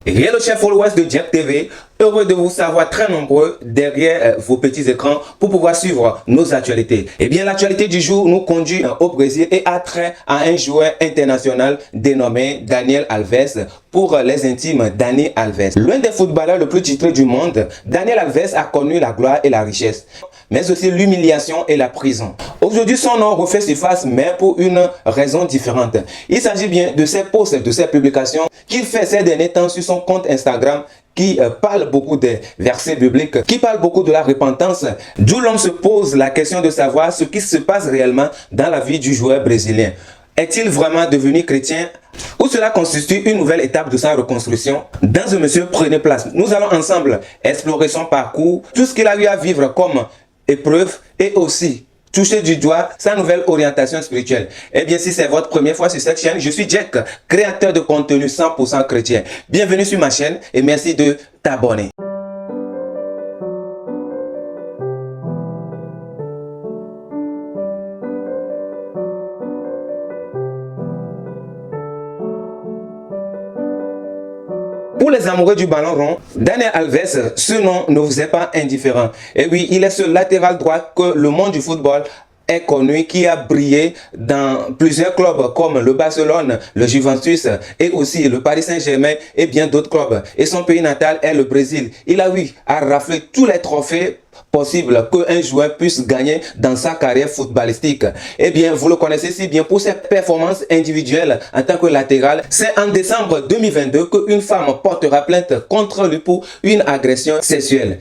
Hello chers followers de Jack TV, heureux de vous savoir très nombreux derrière vos petits écrans pour pouvoir suivre nos actualités. Eh bien, l'actualité du jour nous conduit au Brésil et a trait à un joueur international dénommé Daniel Alves. Pour les intimes, Dani Alves. L'un des footballeurs le plus titré du monde, Daniel Alves a connu la gloire et la richesse, mais aussi l'humiliation et la prison. Aujourd'hui, son nom refait surface, mais pour une raison différente. Il s'agit bien de ses posts, de ses publications qu'il fait ces derniers temps sur son compte Instagram, qui parle beaucoup des versets bibliques, qui parle beaucoup de la repentance, d'où l'homme se pose la question de savoir ce qui se passe réellement dans la vie du joueur brésilien. Est-il vraiment devenu chrétien ou cela constitue une nouvelle étape de sa reconstruction? Dans un monsieur, prenez place. Nous allons ensemble explorer son parcours, tout ce qu'il a eu à vivre comme épreuve et aussi toucher du doigt sa nouvelle orientation spirituelle. Eh bien, si c'est votre première fois sur cette chaîne, je suis Jack, créateur de contenu 100% chrétien. Bienvenue sur ma chaîne et merci de t'abonner. Pour les amoureux du ballon rond, Daniel Alves, ce nom ne vous est pas indifférent. Et oui, il est ce latéral droit que le monde du football est connu, qui a brillé dans plusieurs clubs comme le Barcelone, le Juventus et aussi le Paris Saint-Germain et bien d'autres clubs. Et son pays natal est le Brésil. Il a eu à rafler tous les trophées possible qu'un joueur puisse gagner dans sa carrière footballistique. Eh bien, vous le connaissez si bien pour ses performances individuelles en tant que latéral. C'est en décembre 2022 qu'une femme portera plainte contre lui pour une agression sexuelle.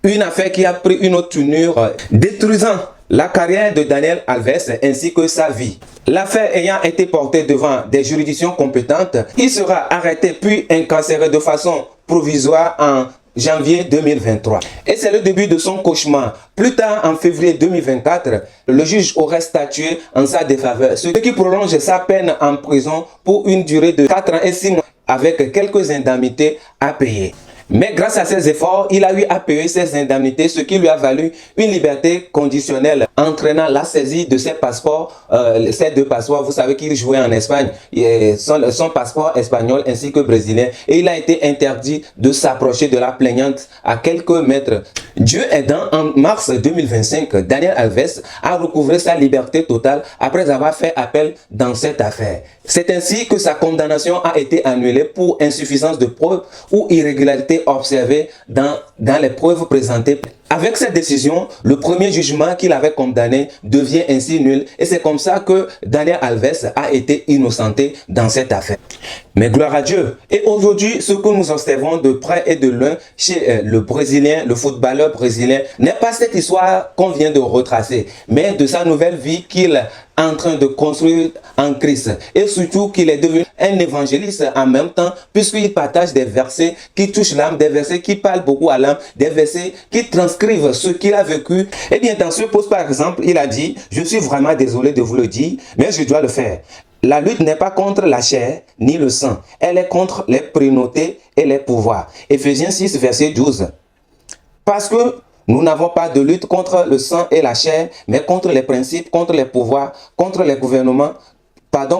Une affaire qui a pris une autre tournure, détruisant la carrière de Daniel Alves ainsi que sa vie. L'affaire ayant été portée devant des juridictions compétentes, il sera arrêté puis incarcéré de façon provisoire en janvier 2023. Et c'est le début de son cauchemar. Plus tard, en février 2024, le juge aurait statué en sa défaveur, ce qui prolonge sa peine en prison pour une durée de 4 ans et 6 mois avec quelques indemnités à payer. Mais grâce à ses efforts, il a eu à payer ses indemnités, ce qui lui a valu une liberté conditionnelle, entraînant la saisie de ses passeports, ces deux passeports. Vous savez qu'il jouait en Espagne, son passeport espagnol ainsi que brésilien, et il a été interdit de s'approcher de la plaignante à quelques mètres. Dieu aidant, en mars 2025, Daniel Alves a recouvré sa liberté totale après avoir fait appel dans cette affaire. C'est ainsi que sa condamnation a été annulée pour insuffisance de preuves ou irrégularité observée dans les preuves présentées. Avec cette décision, le premier jugement qu'il avait condamné devient ainsi nul et c'est comme ça que Daniel Alves a été innocenté dans cette affaire. Mais gloire à Dieu. Et aujourd'hui, ce que nous observons de près et de loin chez le Brésilien, le footballeur brésilien, n'est pas cette histoire qu'on vient de retracer, mais de sa nouvelle vie qu'il est en train de construire en Christ. Et surtout qu'il est devenu un évangéliste en même temps, puisqu'il partage des versets qui touchent l'âme, des versets qui parlent beaucoup à l'âme, des versets qui transcrivent ce qu'il a vécu. Et bien dans ce post par exemple, il a dit « Je suis vraiment désolé de vous le dire, mais je dois le faire. La lutte n'est pas contre la chair ni le sang, elle est contre les primautés et les pouvoirs. » Éphésiens 6, verset 12. Parce que nous n'avons pas de lutte contre le sang et la chair, mais contre les principes, contre les pouvoirs, contre les gouvernements,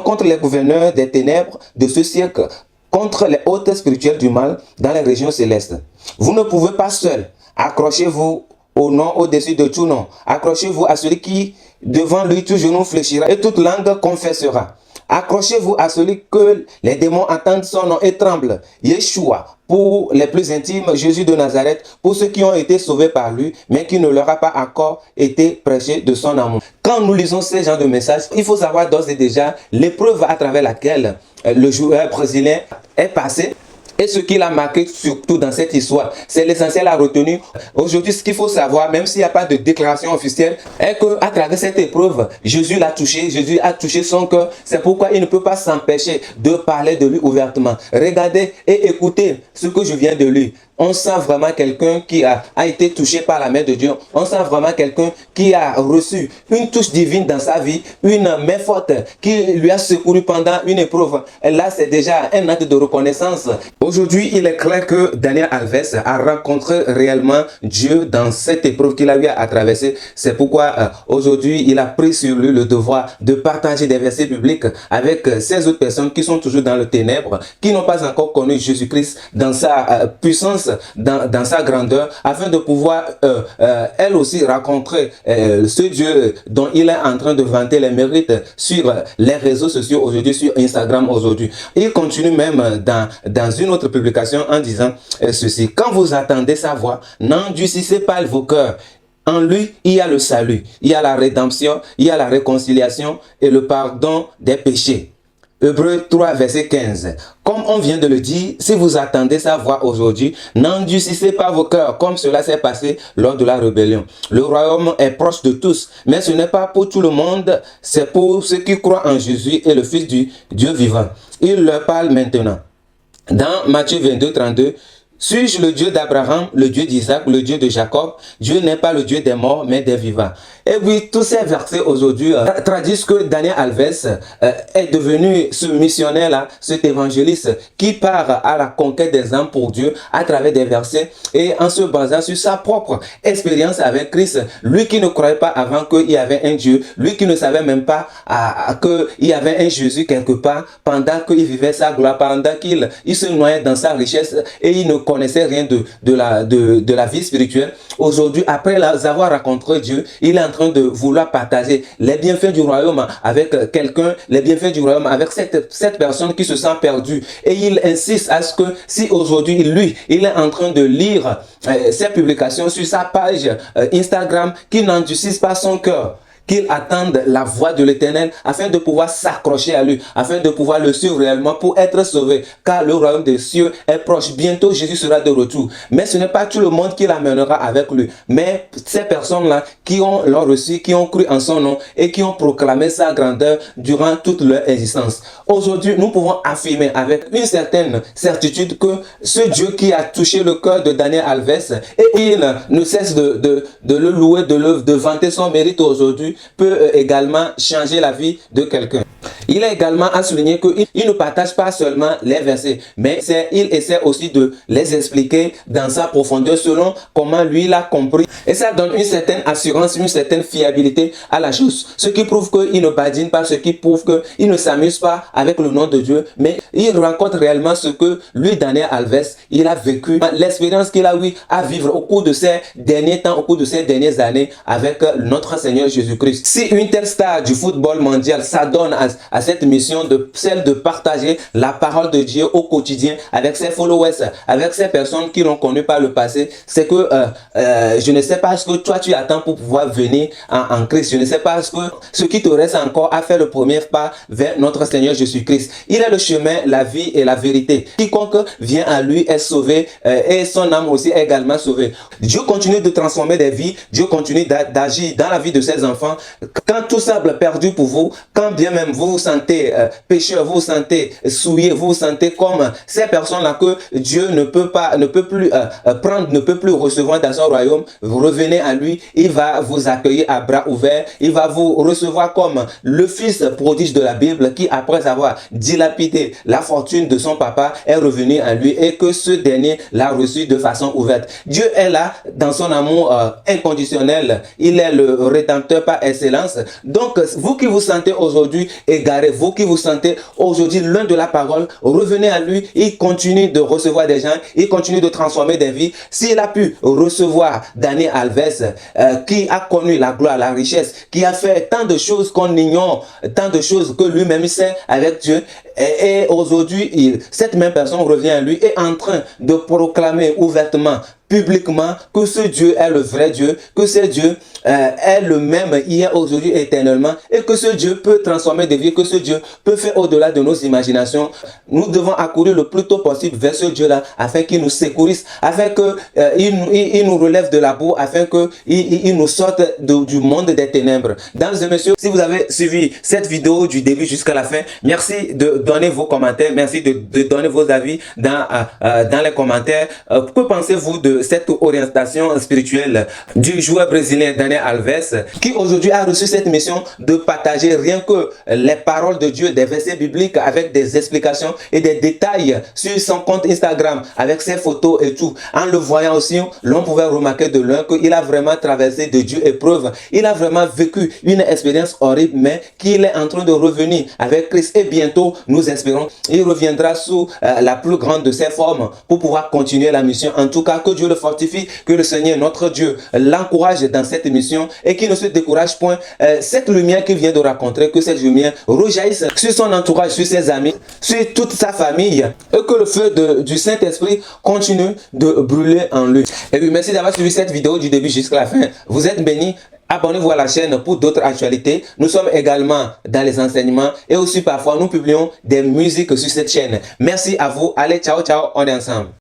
contre les gouverneurs des ténèbres de ce siècle, contre les hôtes spirituels du mal dans les régions célestes. Vous ne pouvez pas seul. Accrochez-vous au nom au-dessus de tout nom. Accrochez-vous à celui qui, devant lui, tout genou fléchira et toute langue confessera. Accrochez-vous à celui que les démons entendent son nom et tremblent. Yeshua, pour les plus intimes, Jésus de Nazareth, pour ceux qui ont été sauvés par lui, mais qui ne leur a pas encore été prêché de son amour. Quand nous lisons ces genres de messages, il faut savoir d'ores et déjà l'épreuve à travers laquelle le joueur brésilien est passé. Et ce qu'il a marqué surtout dans cette histoire, c'est l'essentiel à retenir. Aujourd'hui, ce qu'il faut savoir, même s'il n'y a pas de déclaration officielle, est qu'à travers cette épreuve, Jésus l'a touché, Jésus a touché son cœur. C'est pourquoi il ne peut pas s'empêcher de parler de lui ouvertement. Regardez et écoutez ce que je viens de lire. on sent vraiment quelqu'un qui a été touché par la main de Dieu. On sent vraiment quelqu'un qui a reçu une touche divine dans sa vie, une main forte qui lui a secouru pendant une épreuve. Et là, c'est déjà un acte de reconnaissance. Aujourd'hui, il est clair que Daniel Alves a rencontré réellement Dieu dans cette épreuve qu'il a eu à traverser. C'est pourquoi aujourd'hui, il a pris sur lui le devoir de partager des versets bibliques avec ces autres personnes qui sont toujours dans le ténèbre, qui n'ont pas encore connu Jésus-Christ dans sa puissance, dans sa grandeur, afin de pouvoir elle aussi rencontrer ce Dieu dont il est en train de vanter les mérites sur les réseaux sociaux aujourd'hui, sur Instagram aujourd'hui. Il continue même dans une autre publication en disant ceci: quand vous attendez sa voix, n'endurcissez pas vos cœurs. En lui, il y a le salut, il y a la rédemption, il y a la réconciliation et le pardon des péchés. Hébreux 3, verset 15. Comme on vient de le dire, si vous attendez sa voix aujourd'hui, n'endurcissez pas vos cœurs, comme cela s'est passé lors de la rébellion. Le royaume est proche de tous, mais ce n'est pas pour tout le monde, c'est pour ceux qui croient en Jésus et le Fils du Dieu vivant. Il leur parle maintenant. Dans Matthieu 22, 32, suis-je le Dieu d'Abraham, le Dieu d'Isaac, le Dieu de Jacob? Dieu n'est pas le Dieu des morts, mais des vivants. Et oui, tous ces versets aujourd'hui traduisent que Daniel Alves est devenu ce missionnaire-là, cet évangéliste qui part à la conquête des âmes pour Dieu à travers des versets et en se basant sur sa propre expérience avec Christ. Lui qui ne croyait pas avant qu'il y avait un Dieu, lui qui ne savait même pas qu'il y avait un Jésus quelque part pendant qu'il vivait sa gloire, pendant qu'il se noyait dans sa richesse et il ne connaissait rien de la vie spirituelle. Aujourd'hui, après avoir rencontré Dieu, il est en train de vouloir partager les bienfaits du royaume avec quelqu'un, les bienfaits du royaume avec cette personne qui se sent perdue. Et il insiste à ce que si aujourd'hui, il est en train de lire ses publications sur sa page Instagram, qu'il n'endurcisse pas son cœur, qu'il attende la voix de l'Éternel afin de pouvoir s'accrocher à lui, afin de pouvoir le suivre réellement pour être sauvé, car le royaume des cieux est proche. Bientôt, Jésus sera de retour. Mais ce n'est pas tout le monde qui l'amènera avec lui, mais ces personnes-là qui l'ont reçu, qui ont cru en son nom et qui ont proclamé sa grandeur durant toute leur existence. Aujourd'hui, nous pouvons affirmer avec une certaine certitude que ce Dieu qui a touché le cœur de Daniel Alves et il ne cesse de le louer, de vanter son mérite aujourd'hui, peut également changer la vie de quelqu'un. Il est également à souligner qu'il ne partage pas seulement les versets, mais il essaie aussi de les expliquer dans sa profondeur selon comment lui l'a compris. Et ça donne une certaine assurance, une certaine fiabilité à la chose. Ce qui prouve qu'il ne badine pas, ce qui prouve qu'il ne s'amuse pas avec le nom de Dieu, mais il rencontre réellement ce que lui, Daniel Alves, il a vécu, l'expérience qu'il a eu à vivre au cours de ces derniers temps, au cours de ces dernières années avec notre Seigneur Jésus-Christ. Si une telle star du football mondial s'adonne à cette mission celle de partager la parole de Dieu au quotidien avec ses followers, avec ces personnes qui l'ont connu par le passé, c'est que je ne sais pas ce que toi tu attends pour pouvoir venir en Christ. Je ne sais pas ce qui te reste encore à faire le premier pas vers notre Seigneur Jésus-Christ. Il est le chemin, la vie et la vérité. Quiconque vient à lui est sauvé et son âme aussi est également sauvée. Dieu continue de transformer des vies, Dieu continue d'agir dans la vie de ses enfants. Quand tout semble perdu pour vous, quand bien même vous vous sentez pécheur, vous vous sentez souillé, vous vous sentez comme ces personnes-là que Dieu ne peut plus prendre, ne peut plus recevoir dans son royaume, vous revenez à lui, il va vous accueillir à bras ouverts, il va vous recevoir comme le fils prodige de la Bible qui, après avoir dilapidé la fortune de son papa, est revenu à lui et que ce dernier l'a reçu de façon ouverte. Dieu est là dans son amour inconditionnel, il est le rédempteur par excellence. Donc, vous qui vous sentez aujourd'hui égaré, vous qui vous sentez aujourd'hui loin de la parole, revenez à lui, il continue de recevoir des gens, il continue de transformer des vies. S'il a pu recevoir Daniel Alves, qui a connu la gloire, la richesse, qui a fait tant de choses qu'on ignore, tant de choses que lui-même sait avec Dieu, et aujourd'hui, cette même personne revient à lui et est en train de proclamer ouvertement publiquement que ce Dieu est le vrai Dieu, que ce Dieu est le même hier, aujourd'hui, éternellement, et que ce Dieu peut transformer des vies, que ce Dieu peut faire au-delà de nos imaginations. Nous devons accourir le plus tôt possible vers ce Dieu-là, afin qu'il nous secourisse, afin qu'il nous relève de la boue, afin qu'il nous sorte du monde des ténèbres. Dames et messieurs, si vous avez suivi cette vidéo du début jusqu'à la fin, merci de donner vos commentaires, merci de donner vos avis dans les commentaires. Que pensez-vous de cette orientation spirituelle du joueur brésilien Daniel Alves, qui aujourd'hui a reçu cette mission de partager rien que les paroles de Dieu, des versets bibliques avec des explications et des détails sur son compte Instagram avec ses photos et tout. En le voyant aussi, l'on pouvait remarquer de l'un qu'il a vraiment traversé de Dieu épreuve. Il a vraiment vécu une expérience horrible, mais qu'il est en train de revenir avec Christ. Et bientôt, nous espérons, il reviendra sous la plus grande de ses formes pour pouvoir continuer la mission. En tout cas, que Dieu le fortifie, que le Seigneur, notre Dieu, l'encourage dans cette mission et qu'il ne se décourage point. Cette lumière qu'il vient de rencontrer, que cette lumière rejaillisse sur son entourage, sur ses amis, sur toute sa famille, et que le feu du Saint-Esprit continue de brûler en lui. Et puis merci d'avoir suivi cette vidéo du début jusqu'à la fin. Vous êtes bénis. Abonnez-vous à la chaîne pour d'autres actualités. Nous sommes également dans les enseignements et aussi parfois nous publions des musiques sur cette chaîne. Merci à vous. Allez, ciao, ciao, on est ensemble.